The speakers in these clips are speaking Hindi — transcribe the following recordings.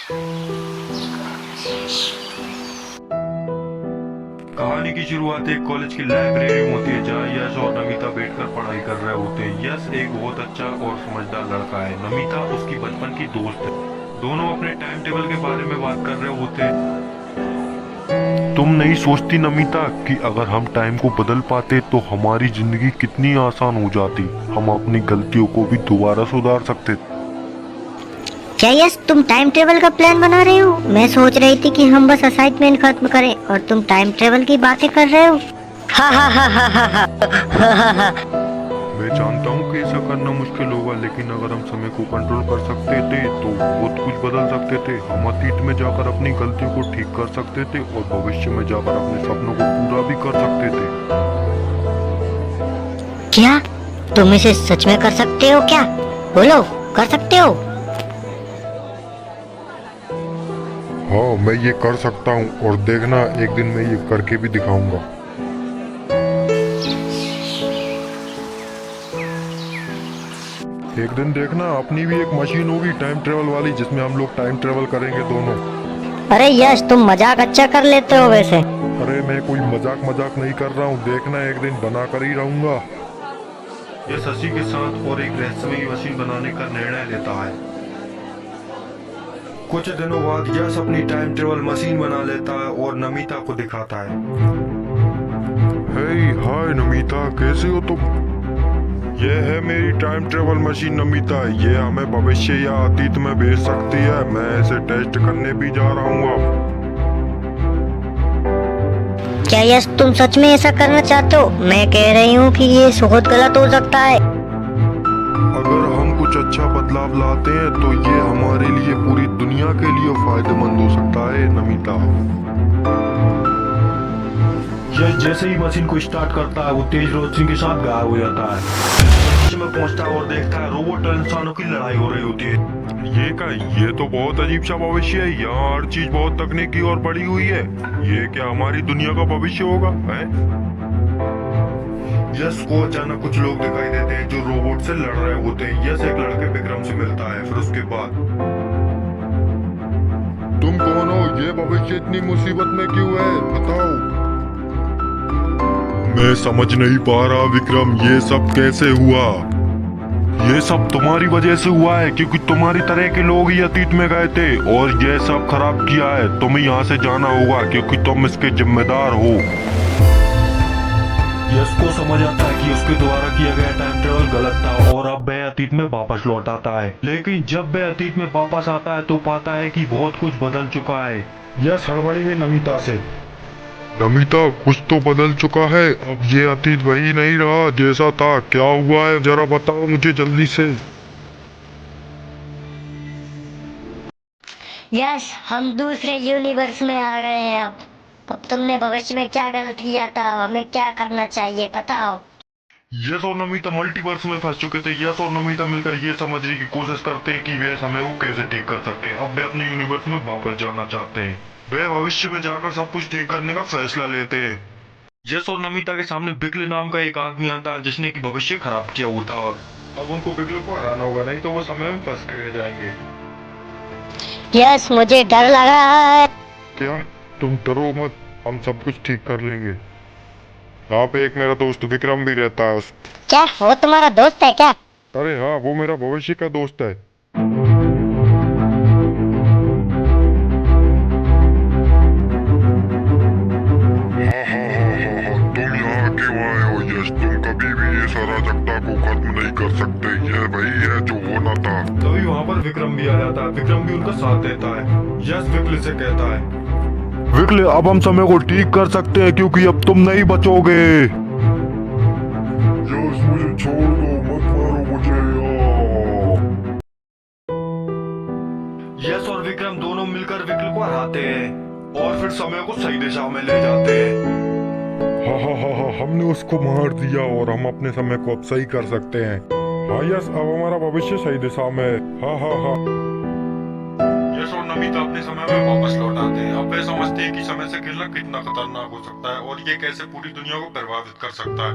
कहानी की शुरुआत एक कॉलेज की लाइब्रेरी में होती है जहाँ यश और नमिता बैठकर पढ़ाई कर रहे होते हैं। यश एक बहुत अच्छा और समझदार लड़का है। नमिता उसकी बचपन की दोस्त है। दोनों अपने टाइम टेबल के बारे में बात कर रहे होते हैं। तुम नहीं सोचती नमिता कि अगर हम टाइम को बदल पाते तो हमारी जिंदगी कितनी आसान हो जाती। हम अपनी गलतियों को भी दोबारा सुधार सकते। क्या यस तुम टाइम ट्रेवल का प्लान बना रहे हो? मैं सोच रही थी कि हम बस असाइनमेंट खत्म करें और तुम टाइम ट्रेवल की बातें कर रहे हो। हा हा हा हा हा हा हा हा हा। मैं जानता हूँ कि ऐसा करना मुश्किल होगा, लेकिन अगर हम समय को कंट्रोल कर सकते थे तो बहुत कुछ बदल सकते थे। हम अतीत में जाकर अपनी गलतियों को ठीक कर सकते थे और भविष्य में जाकर अपने सपनों को पूरा भी कर सकते थे। क्या तुम इसे सच में कर सकते हो? क्या बोलो, कर सकते हो? हाँ, मैं ये कर सकता हूँ और देखना एक दिन मैं ये करके भी दिखाऊंगा। एक दिन देखना अपनी भी एक मशीन होगी टाइम ट्रेवल वाली, जिसमें हम लोग टाइम ट्रेवल करेंगे दोनों। अरे यश तुम मजाक अच्छा कर लेते हो वैसे। अरे मैं कोई मजाक नहीं कर रहा हूँ, देखना एक दिन बना कर ही रहूंगा। यह शशि के साथ और एक रहस्यमयी मशीन बनाने का निर्णय लेता है। कुछ दिनों बाद यश अपनी टाइम ट्रेवल मशीन बना लेता है और नमिता को दिखाता है। हे हाय नमिता, कैसे हो तुम? यह है मेरी टाइम ट्रेवल मशीन नमिता। ये हमें भविष्य या अतीत में भेज सकती है। मैं इसे टेस्ट करने भी जा रहा हूँ अब। क्या यश तुम सच में ऐसा करना चाहते हो? मैं कह रही हूँ कि ये बहुत गलत हो सकता है। अगर हम कुछ अच्छा बदलाव लाते हैं तो ये हमारे लिए, पूरी दुनिया के लिए फायदेमंद हो सकता है नमिता। यह जैसे ही मशीन को स्टार्ट करता है वो तेज रोशनी के साथ गायब हो जाता है। भविष्य में पहुंचता है और देखता है रोबोट और इंसानों की लड़ाई हो रही होती है। ये तो बहुत अजीब सा भविष्य है। यहाँ हर चीज बहुत तकनीकी और बड़ी हुई है। ये क्या हमारी दुनिया का भविष्य होगा? है यश को अचानक कुछ लोग दिखाई देते हैं जो रोबोट से लड़ रहे होते हैं। यश एक लड़के विक्रम से मिलता है। फिर उसके बाद, तुम कौन हो? ये भविष्य इतनी मुसीबत में क्यों है, बताओ। मैं समझ नहीं पा रहा विक्रम, ये सब कैसे हुआ? ये सब तुम्हारी वजह से हुआ है, क्योंकि तुम्हारी तरह के लोग ही अतीत में गए थे और ये सब खराब किया है। तुम्हें यहाँ से जाना होगा क्योंकि तुम इसके जिम्मेदार हो। यश को समझ आता है कि उसके द्वारा किया गया टाइम ट्रेवल गलत था और अब वह अतीत में वापस लौट आता है। लेकिन जब वह अतीत में वापस आता है तो पाता है कि बहुत कुछ बदल चुका है। यश हड़बड़ी में नमिता से, नमिता कुछ तो बदल चुका है। अब ये अतीत वही नहीं रहा जैसा था। क्या हुआ है जरा बताओ मुझे जल्दी से। यस हम दूसरे यूनिवर्स में आ गए हैं अब तुमने भविष्य में क्या गलत किया था? हमें क्या करना चाहिए बताओ। यश और नमिता मल्टीवर्स में फंस चुके थे। यश और नमिता मिलकर ये समझने की कोशिश करते हैं कि वे समय को कैसे ठीक कर सकते हैं। अब वे अपने यूनिवर्स में वापस जाना चाहते हैं। वे भविष्य में जाकर सब कुछ ठीक करने का फैसला लेते हैं। यश और नमिता के सामने बिगले नाम का एक आदमी आता है जिसने की भविष्य खराब किया हुआ था। अब उनको बिगले को हराना होगा, नहीं तो वो समय में फंस के रह जाएंगे। यस मुझे डर लग रहा है। क्या? तुम डरो मत, हम सब कुछ ठीक कर लेंगे। यहाँ पे एक मेरा दोस्त विक्रम भी रहता है। क्या वो तुम्हारा दोस्त है क्या? अरे हाँ, वो मेरा भविष्य का दोस्त है। तुम यहाँ क्यों आए हो यश? तुम कभी भी इस अराजकता को खत्म नहीं कर सकते। यह वही है जो होना था। तभी वहाँ पर विक्रम भी आ जाता है। विक्रम भी उनका साथ देता है। यश विक्ल से कहता है, विक्ल अब हम समय को ठीक कर सकते हैं क्योंकि अब तुम नहीं बचोगे। यश मुझे छोड़ दो, मत मारो मुझे। यश और विक्रम दोनों मिलकर विक्ल को हराते हैं और फिर समय को सही दिशा में ले जाते हैं। हाँ, हमने उसको मार दिया और हम अपने समय को अब सही कर सकते हैं। हाँ यस, अब हमारा भविष्य सही दिशा में है। हाँ। यश और नमिता अपने समय में वापस लौट आते हैं। अब वे समझते हैं कि समय से खेलना कितना खतरनाक हो सकता है और ये कैसे पूरी दुनिया को प्रभावित कर सकता है।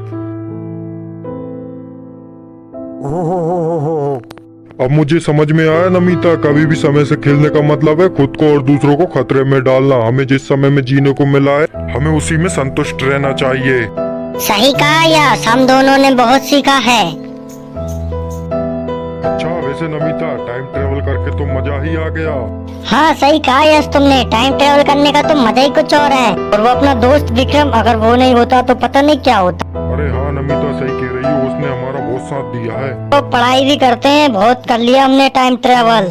अब मुझे समझ में आया नमिता, कभी भी समय से खेलने का मतलब है खुद को और दूसरों को खतरे में डालना। हमें जिस समय में जीने को मिला है हमें उसी में संतुष्ट रहना चाहिए। सही कहा यश, हम दोनों ने बहुत सीखा है। अच्छा वैसे नमिता, टाइम ट्रेवल करके तो मजा ही आ गया। हाँ सही कहा यश तुमने, टाइम ट्रेवल करने का तो मजा ही कुछ और है। और वो अपना दोस्त विक्रम, अगर वो नहीं होता तो पता नहीं क्या होता। अरे हाँ नमिता सही कह रही हो, उसने हमारा बहुत साथ दिया है। तो पढ़ाई भी करते हैं, बहुत कर लिया हमने टाइम ट्रेवल।